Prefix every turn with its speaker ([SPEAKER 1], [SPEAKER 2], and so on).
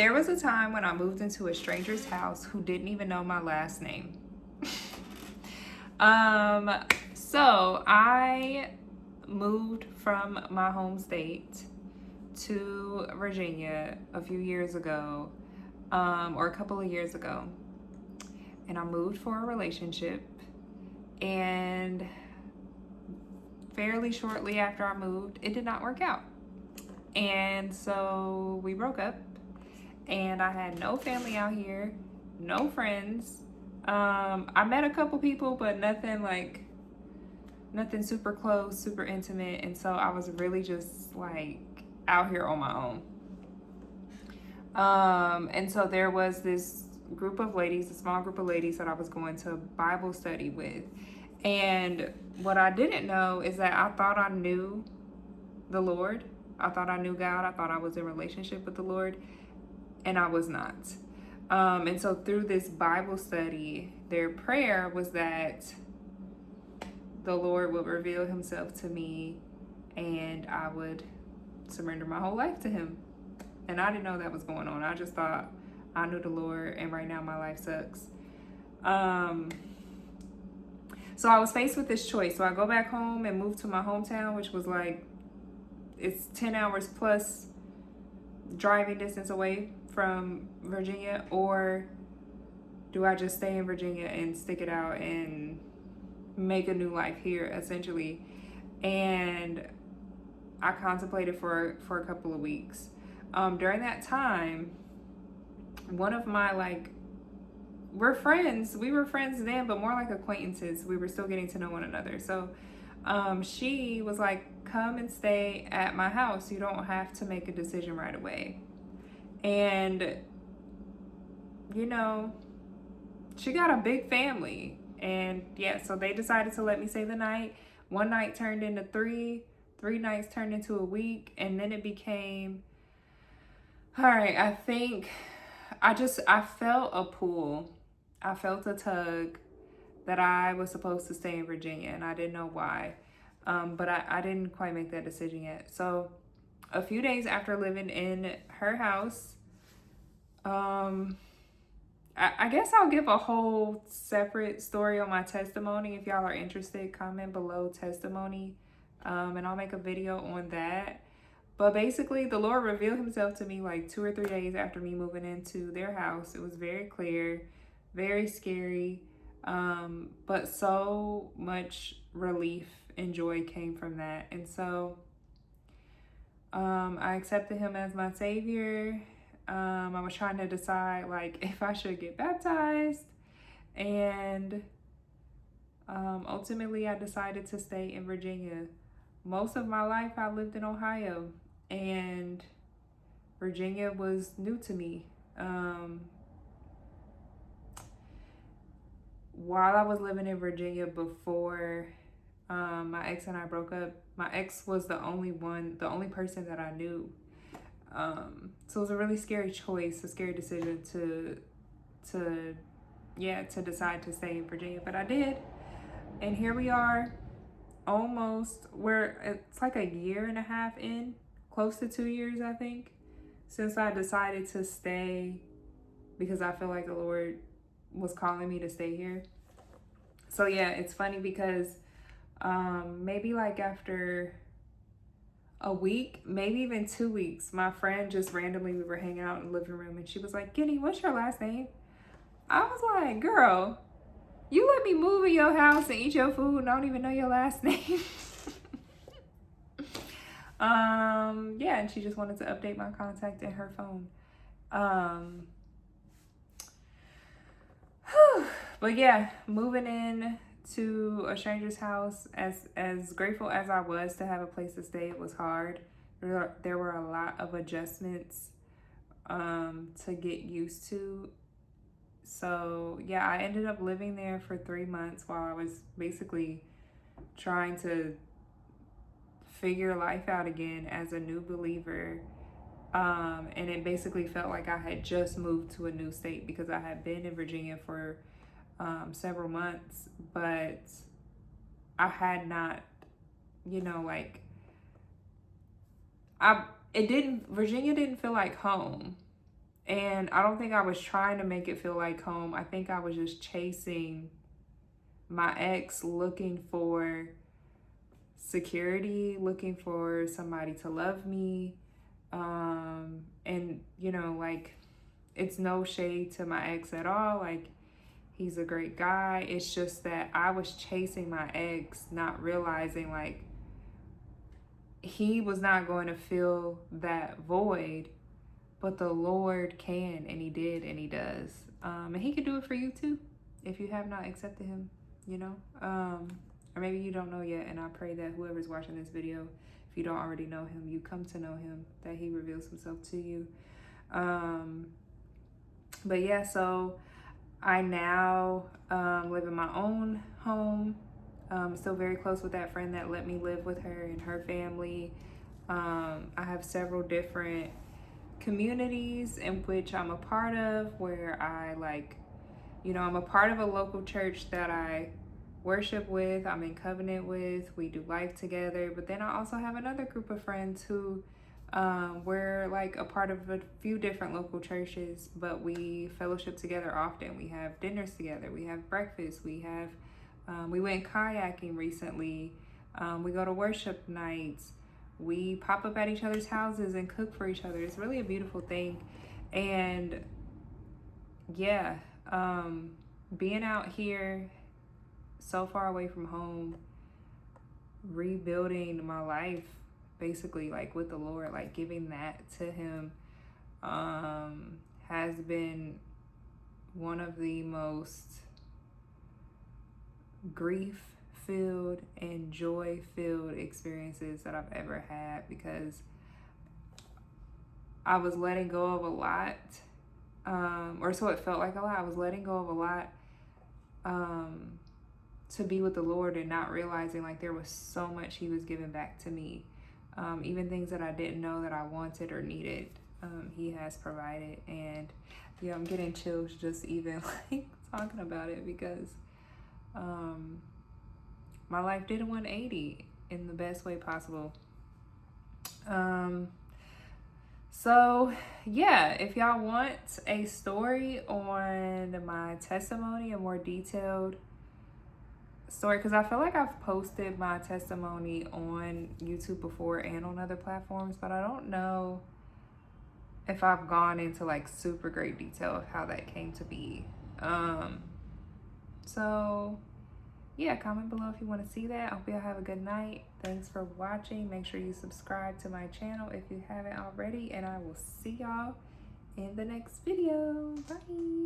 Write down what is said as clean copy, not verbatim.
[SPEAKER 1] There was a time when I moved into a stranger's house who didn't even know my last name. um, so I moved from my home state to Virginia a few years ago, or a couple of years ago. And I moved for a relationship. And fairly shortly after I moved, it did not work out. And so we broke up. And I had no family out here, no friends. I met a couple people, but nothing super close, super intimate. And so I was really just like out here on my own. And so there was this group of ladies, a small group of ladies that I was going to Bible study with. And what I didn't know is that I thought I knew the Lord. I thought I knew God. I thought I was in relationship with the Lord, and I was not. And so through this Bible study, their prayer was that the Lord would reveal himself to me and I would surrender my whole life to him. And I didn't know that was going on. I just thought I knew the Lord and right now my life sucks. So I was faced with this choice. So I go back home and move to my hometown, which was like, it's 10 hours plus driving distance away from Virginia, or do I just stay in Virginia and stick it out and make a new life here, essentially? And I contemplated for a couple of weeks. During that time, one of my we were friends then, but more like acquaintances. We were still getting to know one another. So she was like, come and stay at my house. You don't have to make a decision right away. And, you know, she got a big family. And yeah, so they decided to let me stay the night. One night turned into three nights turned into a week. And then it became, all right, I think I felt a pull. I felt a tug that I was supposed to stay in Virginia, and I didn't know why. But I didn't quite make that decision yet. So a few days after living in her house, I guess I'll give a whole separate story on my testimony. If y'all are interested, comment below testimony, and I'll make a video on that. But basically, the Lord revealed himself to me like 2 or 3 days after me moving into their house. It was very clear, very scary, but so much relief and joy came from that. And so I accepted him as my savior. I was trying to decide like if I should get baptized, and ultimately I decided to stay in Virginia. Most of my life I lived in Ohio, and Virginia was new to me. While I was living in Virginia before my ex and I broke up, my ex was the only person that I knew. So it was a really scary choice, a scary decision to decide to stay in Virginia, but I did. And here we are, it's like a year and a half in, close to 2 years, I think, since I decided to stay because I feel like the Lord was calling me to stay here. So yeah, it's funny because maybe like after a week, maybe even 2 weeks, my friend just randomly, we were hanging out in the living room and she was like, Kenny, what's your last name? I was like, girl, you let me move in your house and eat your food and I don't even know your last name. Yeah, and she just wanted to update my contact in her phone. But yeah, moving in to a stranger's house, as grateful as I was to have a place to stay, it was hard. There were a lot of adjustments to get used to. So yeah, I ended up living there for 3 months while I was basically trying to figure life out again as a new believer. And it basically felt like I had just moved to a new state because I had been in Virginia for several months, but I had not, Virginia didn't feel like home. And I don't think I was trying to make it feel like home. I think I was just chasing my ex, looking for security, looking for somebody to love me. And, you know, like, it's no shade to my ex at all. Like, he's a great guy. It's just that I was chasing my ex, not realizing, like, he was not going to fill that void, but the Lord can, and he did, and he does. And he could do it for you too, if you have not accepted him, you know? Or maybe you don't know yet, and I pray that whoever's watching this video, if you don't already know him, you come to know him, that he reveals himself to you. But yeah, so I now live in my own home. Still very close with that friend that let me live with her and her family. I have several different communities in which I'm a part of, where I, like, you know, I'm a part of a local church that I worship with, I'm in covenant with, we do life together. But then I also have another group of friends who we're like a part of a few different local churches, but we fellowship together often. We have dinners together, we have breakfast, we went kayaking recently, we go to worship nights, we pop up at each other's houses and cook for each other. It's really a beautiful thing. And yeah, being out here so far away from home, rebuilding my life basically, like, with the Lord, like giving that to him, has been one of the most grief filled and joy filled experiences that I've ever had, because I was letting go of a lot, or so it felt like a lot. I was letting go of a lot to be with the Lord, and not realizing, like, there was so much he was giving back to me. Even things that I didn't know that I wanted or needed, he has provided. And yeah, I'm getting chills just even like talking about it, because my life did a 180 in the best way possible. So yeah, if y'all want a story on my testimony, a more detailed story, because I feel like I've posted my testimony on YouTube before and on other platforms, but I don't know if I've gone into like super great detail of how that came to be. So yeah, comment below if you want to see that. I hope y'all have a good night. Thanks for watching. Make sure you subscribe to my channel if you haven't already, and I will see y'all in the next video. Bye.